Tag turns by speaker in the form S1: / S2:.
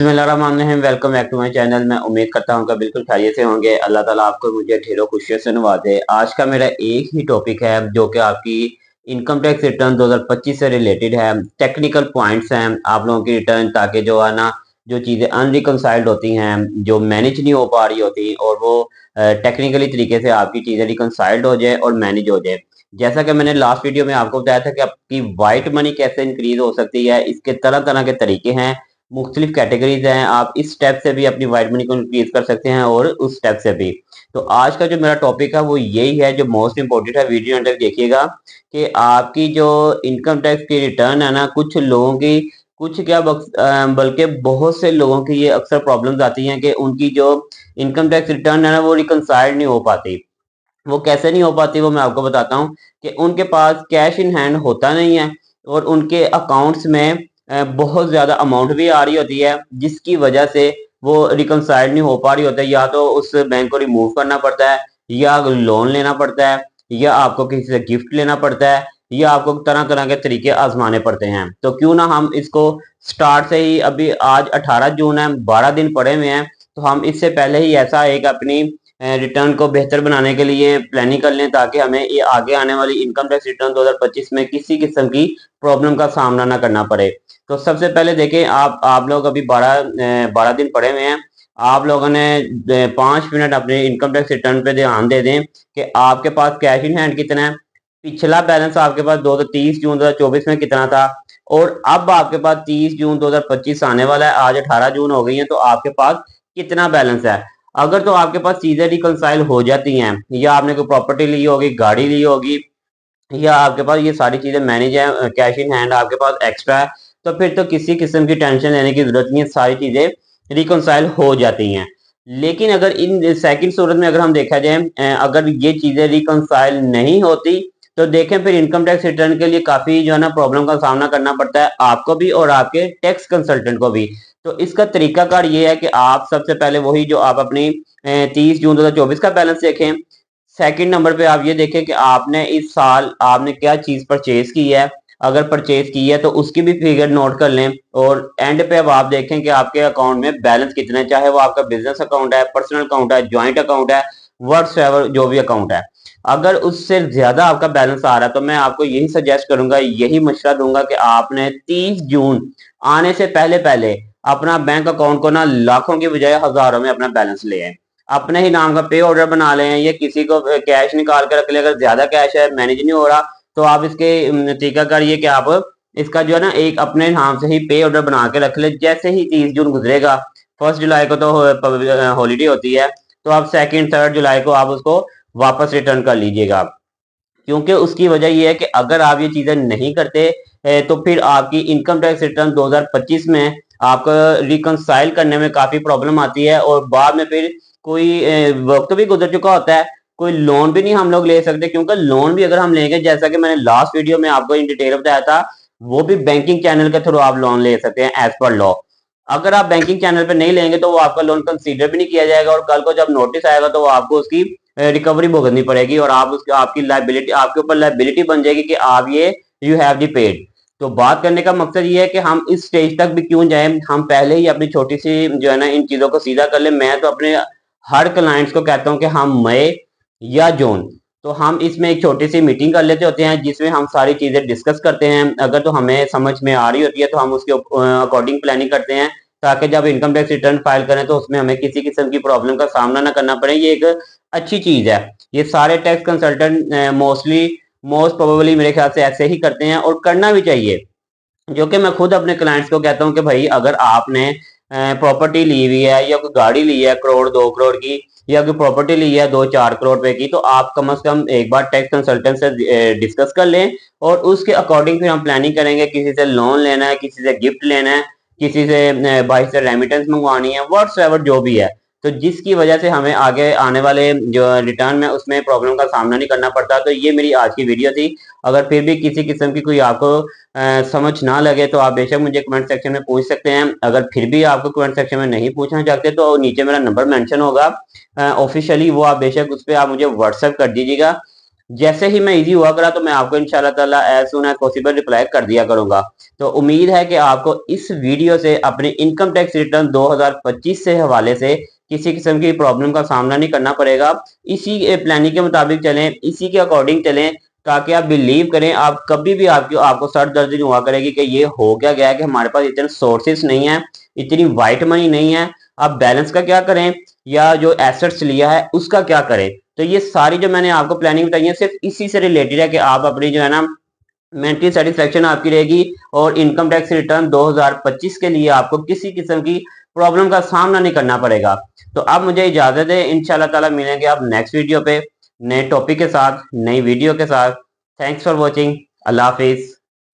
S1: बिस्मिल्लाहिर्रहमानिर्रहीम। Welcome back to my channel. मैं उम्मीद करता हूँ कि बिल्कुल खैरियत से होंगे। अल्लाह ताला आपको मुझे ढेरों खुशियों से नवाजे। आज का मेरा एक ही टॉपिक है जो कि आपकी इनकम टैक्स रिटर्न 2025 से रिलेटेड है। टेक्निकल पॉइंट्स हैं आप लोगों की रिटर्न, ताकि जो है ना जो चीज़ें अनरिकनसाइल्ड होती हैं, जो मैनेज नहीं हो पा रही होती, और वो टेक्निकली तरीके से आपकी चीज़ें रिकनसाइल्ड हो जाए और मैनेज हो जाए। जैसा कि मैंने लास्ट वीडियो में आपको बताया था कि आपकी वाइट मनी कैसे इंक्रीज हो सकती है, इसके तरह तरह के तरीके हैं, मुख्तलिफ कैटेगरीज हैं। आप इस स्टेप से भी अपनी वाइट मनी को इंक्रीज कर सकते हैं और उस स्टेप से भी। तो आज का जो मेरा टॉपिक है वो यही है, जो मोस्ट इंपॉर्टेंट है। वीडियो अंदर देखिएगा कि आपकी जो इनकम टैक्स की रिटर्न है ना, कुछ लोगों की, कुछ क्या बल्कि बहुत से लोगों की ये अक्सर प्रॉब्लम्स आती हैं कि उनकी जो इनकम टैक्स रिटर्न है ना वो रिकनसाइल्ड नहीं हो पाती। वो कैसे नहीं हो पाती वो मैं आपको बताता हूँ कि उनके पास कैश इन हैंड होता नहीं है और उनके अकाउंट्स में बहुत ज़्यादा अमाउंट भी आ रही होती है, जिसकी वजह से वो रिकनसाइल नहीं हो पा रही होती है। या तो उस बैंक को रिमूव करना पड़ता है, या लोन लेना पड़ता है, या आपको किसी से गिफ्ट लेना पड़ता है, या आपको तरह तरह के तरीके आजमाने पड़ते हैं। तो क्यों ना हम इसको स्टार्ट से ही, अभी आज 18 जून है, 12 दिन पड़े हुए हैं, तो हम इससे पहले ही ऐसा एक अपनी रिटर्न को बेहतर बनाने के लिए प्लानिंग कर लें, ताकि हमें ये आगे आने वाली इनकम टैक्स रिटर्न 2025 में किसी किस्म की प्रॉब्लम का सामना ना करना पड़े। तो सबसे पहले देखें, आप लोग अभी 12 दिन पड़े हुए हैं। आप लोगों ने 5 मिनट अपने इनकम टैक्स रिटर्न पे ध्यान दे दें कि आपके पास कैश इन हैंड कितना है, पिछला बैलेंस आपके पास 30 जून 2024 में कितना था, और अब आपके पास 30 जून 2025 आने वाला है, आज 18 जून हो गई है, तो आपके पास कितना बैलेंस है। अगर तो आपके पास चीजें रिकनसाइल हो जाती हैं, या आपने कोई प्रॉपर्टी ली होगी, गाड़ी ली होगी, या आपके पास ये सारी चीजें मैनेज है, कैश इन हैंड आपके पास एक्स्ट्रा है, तो फिर तो किसी किस्म की टेंशन लेने की जरूरत नहीं है, सारी चीजें रिकनसाइल हो जाती हैं। लेकिन अगर इन सेकंड सूरत में अगर हम देखा जाए, अगर ये चीजें रिकनसाइल नहीं होती, तो देखें फिर इनकम टैक्स रिटर्न के लिए काफी जो है ना प्रॉब्लम का सामना करना पड़ता है, आपको भी और आपके टैक्स कंसल्टेंट को भी। तो इसका तरीकाकार ये है कि आप सबसे पहले वही जो आप अपनी 30 जून 2024 का बैलेंस देखें। सेकंड नंबर पे आप ये देखें कि आपने इस साल आपने क्या चीज परचेज की है। अगर परचेज की है तो उसकी भी फिगर नोट कर लें, और एंड पे अब आप देखें कि आपके अकाउंट में बैलेंस कितना है, चाहे वो आपका बिजनेस अकाउंट है, पर्सनल अकाउंट है, ज्वाइंट अकाउंट है, व्हाट्सएवर जो भी अकाउंट है। अगर उससे ज्यादा आपका बैलेंस आ रहा है, तो मैं आपको यही सजेस्ट करूंगा, यही मशवरा दूंगा कि आपने 30 जून आने से पहले पहले अपना बैंक अकाउंट को ना लाखों की बजाय हजारों में अपना बैलेंस ले आए। अपने ही नाम का पे ऑर्डर बना लें, या किसी को कैश निकाल कर रख ले। अगर ज्यादा कैश है, मैनेज नहीं हो रहा, तो आप इसके तरीकाकार ये कि आप इसका जो है ना एक अपने नाम से ही पे ऑर्डर बना के रख ले। जैसे ही 30 जून गुजरेगा, 1 जुलाई को तो हॉलीडे होती है, तो आप 2nd 3rd जुलाई को आप उसको वापस रिटर्न कर लीजिएगा। क्योंकि उसकी वजह ये है कि अगर आप ये चीजें नहीं करते, तो फिर आपकी इनकम टैक्स रिटर्न 2025 में आपको रिकनसाइल करने में काफी प्रॉब्लम आती है, और बाद में फिर कोई वक्त भी गुजर चुका होता है, कोई लोन भी नहीं हम लोग ले सकते। क्योंकि लोन भी अगर हम लेंगे, जैसा कि मैंने लास्ट वीडियो में आपको इन डिटेल बताया था, वो भी बैंकिंग चैनल के थ्रू आप लोन ले सकते हैं एज पर लॉ। अगर आप बैंकिंग चैनल पे नहीं लेंगे तो वो आपका लोन कंसीडर भी नहीं किया जाएगा, और कल को जब नोटिस आएगा तो वो आपको उसकी रिकवरी भुगतनी पड़ेगी, और आप उसकी आपकी लाइबिलिटी, आपके ऊपर लाइबिलिटी बन जाएगी कि आप ये यू हैव दी पेड। तो बात करने का मकसद ये है कि हम इस स्टेज तक भी क्यों जाए, हम पहले ही अपनी छोटी सी जो है ना इन चीजों को सीधा कर ले। मैं तो अपने हर क्लाइंट्स को कहता हूं कि हम मई या जून, तो हम इसमें एक छोटी सी मीटिंग कर लेते होते हैं, जिसमें हम सारी चीजें डिस्कस करते हैं। अगर तो हमें समझ में आ रही होती है तो हम उसके अकॉर्डिंग प्लानिंग करते हैं, ताकि जब इनकम टैक्स रिटर्न फाइल करें तो उसमें हमें किसी किस्म की प्रॉब्लम का सामना ना करना पड़े। ये एक अच्छी चीज है। ये सारे टैक्स कंसल्टेंट मोस्ट प्रोबेबली मेरे ख्याल से ऐसे ही करते हैं, और करना भी चाहिए। जो कि मैं खुद अपने क्लाइंट्स को कहता हूं कि भाई, अगर आपने प्रॉपर्टी ली हुई है, या कोई गाड़ी ली है 1 करोड़ 2 करोड़ की, या कोई प्रॉपर्टी ली है 2 4 करोड़ रुपए की, तो आप कम से कम एक बार टैक्स कंसल्टेंट से डिस्कस कर लें, और उसके अकॉर्डिंग फिर हम प्लानिंग करेंगे। किसी से लोन लेना है, किसी से गिफ्ट लेना है, किसी से भाई से रेमिटेंस मंगवानी है, व्हाट्सएवर जो भी है, तो जिसकी वजह से हमें आगे आने वाले जो रिटर्न में उसमें प्रॉब्लम का सामना नहीं करना पड़ता। तो ये मेरी आज की वीडियो थी। अगर फिर भी किसी किस्म की कोई आपको समझ ना लगे, तो आप बेशक मुझे कमेंट सेक्शन में पूछ सकते हैं। अगर फिर भी आपको कमेंट सेक्शन में नहीं पूछना चाहते, तो नीचे मेरा नंबर मेंशन होगा ऑफिशियली, वो आप बेशक उस पर आप मुझे व्हाट्सएप कर दीजिएगा। जैसे ही मैं इजी हुआ करा तो मैं आपको इंशाल्लाह ताला as soon as possible reply कर दिया करूंगा। तो उम्मीद है कि आपको इस वीडियो से अपने इनकम टैक्स रिटर्न 2025 से हवाले से किसी किस्म की प्रॉब्लम का सामना नहीं करना पड़ेगा। इसी प्लानिंग के मुताबिक चलें, इसी के अकॉर्डिंग चलें, ताकि आप बिलीव करें, आप कभी भी आपको सर दर्द नहीं हुआ करेगी कि ये हो क्या गया कि हमारे पास इतने सोर्सेस नहीं है, इतनी वाइट मनी नहीं है, आप बैलेंस का क्या करें या जो एसेट्स लिया है उसका क्या करें। तो ये सारी जो मैंने आपको प्लानिंग बताई है सिर्फ इसी से रिलेटेड है कि आप अपनी जो है ना मेंटली सेटिस्फेक्शन आपकी रहेगी और इनकम टैक्स रिटर्न 2025 के लिए आपको किसी किस्म की प्रॉब्लम का सामना नहीं करना पड़ेगा। तो अब मुझे इजाजत है, इंशाल्लाह ताला मिलेंगे आप नेक्स्ट वीडियो पे नए टॉपिक के साथ, नई वीडियो के साथ। Thanks for watching. Allah Hafiz.